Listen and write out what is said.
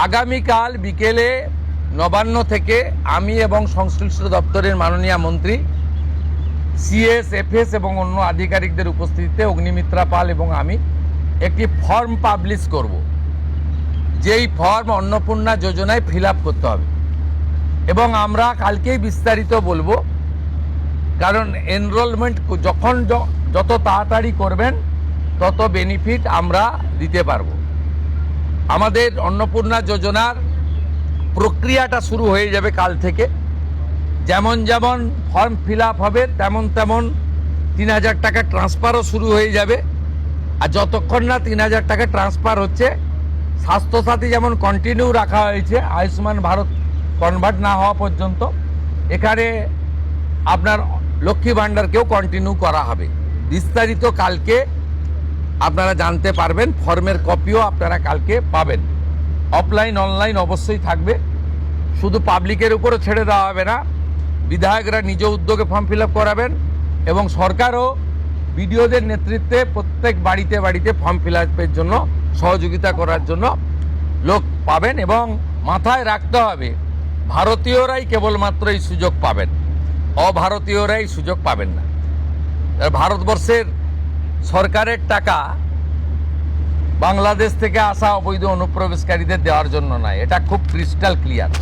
আগামীকাল বিকেলে নবান্ন থেকে আমি এবং সংশ্লিষ্ট দপ্তরের মাননীয় মন্ত্রী, সিএস, এফএস এবং অন্য আধিকারিকদের উপস্থিতিতে অগ্নিমিত্রা পাল এবং আমি একটি ফর্ম পাবলিশ করব, যেই ফর্ম অন্নপূর্ণা যোজনায় ফিল আপ করতে হবে এবং আমরা কালকেই বিস্তারিত বলবো। কারণ এনরোলমেন্ট যখন যত তাড়াতাড়ি করবেন তত বেনিফিট আমরা দিতে পারবো। আমাদের অন্নপূর্ণা যোজনার প্রক্রিয়াটা শুরু হয়ে যাবে কাল থেকে। যেমন যেমন ফর্ম ফিল আপ হবে তেমন তেমন ৩,০০০ টাকা ট্রান্সফারও শুরু হয়ে যাবে। আর যতক্ষণ না ৩,০০০ টাকা ট্রান্সফার হচ্ছে, স্বাস্থ্যসাথী যেমন কন্টিনিউ রাখা হয়েছে আয়ুষ্মান ভারত কনভার্ট না হওয়া পর্যন্ত, এখানে আপনার লক্ষ্মী ভাণ্ডারকেও কন্টিনিউ করা হবে। বিস্তারিত কালকে আপনারা জানতে পারবেন। ফর্মের কপিও আপনারা কালকে পাবেন। অফলাইন অনলাইন অবশ্যই থাকবে। শুধু পাবলিকের উপরও ছেড়ে দেওয়া হবে না, বিধায়করা নিজ উদ্যোগে ফর্ম ফিল আপ করাবেন এবং সরকারও বিডিওদের নেতৃত্বে প্রত্যেক বাড়িতে বাড়িতে ফর্ম ফিল আপের জন্য সহযোগিতা করার জন্য লোক পাবেন। এবং মাথায় রাখতে হবে, ভারতীয়রাই কেবলমাত্র এই সুযোগ পাবেন, অভারতীয়রাই সুযোগ পাবেন না। ভারতবর্ষের সরকারের টাকা বাংলাদেশ থেকে আসা অবৈধ অনুপ্রবেশকারীদের দেওয়ার জন্য নয়, এটা খুব ক্রিস্টাল ক্লিয়ার।